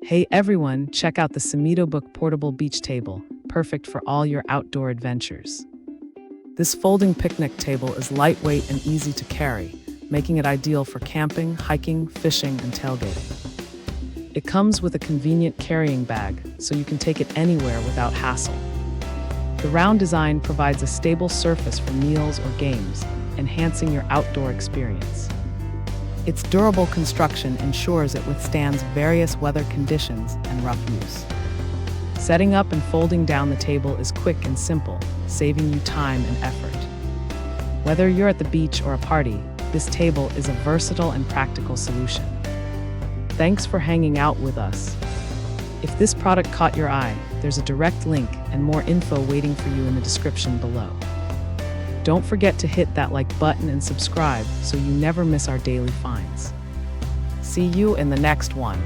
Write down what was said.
Hey everyone, check out the Simidobook Portable Beach Table, perfect for all your outdoor adventures. This folding picnic table is lightweight and easy to carry, making it ideal for camping, hiking, fishing, and tailgating. It comes with a convenient carrying bag, so you can take it anywhere without hassle. The round design provides a stable surface for meals or games, enhancing your outdoor experience. Its durable construction ensures it withstands various weather conditions and rough use. Setting up and folding down the table is quick and simple, saving you time and effort. Whether you're at the beach or a party, this table is a versatile and practical solution. Thanks for hanging out with us. If this product caught your eye, there's a direct link and more info waiting for you in the description below. Don't forget to hit that like button and subscribe so you never miss our daily finds. See you in the next one.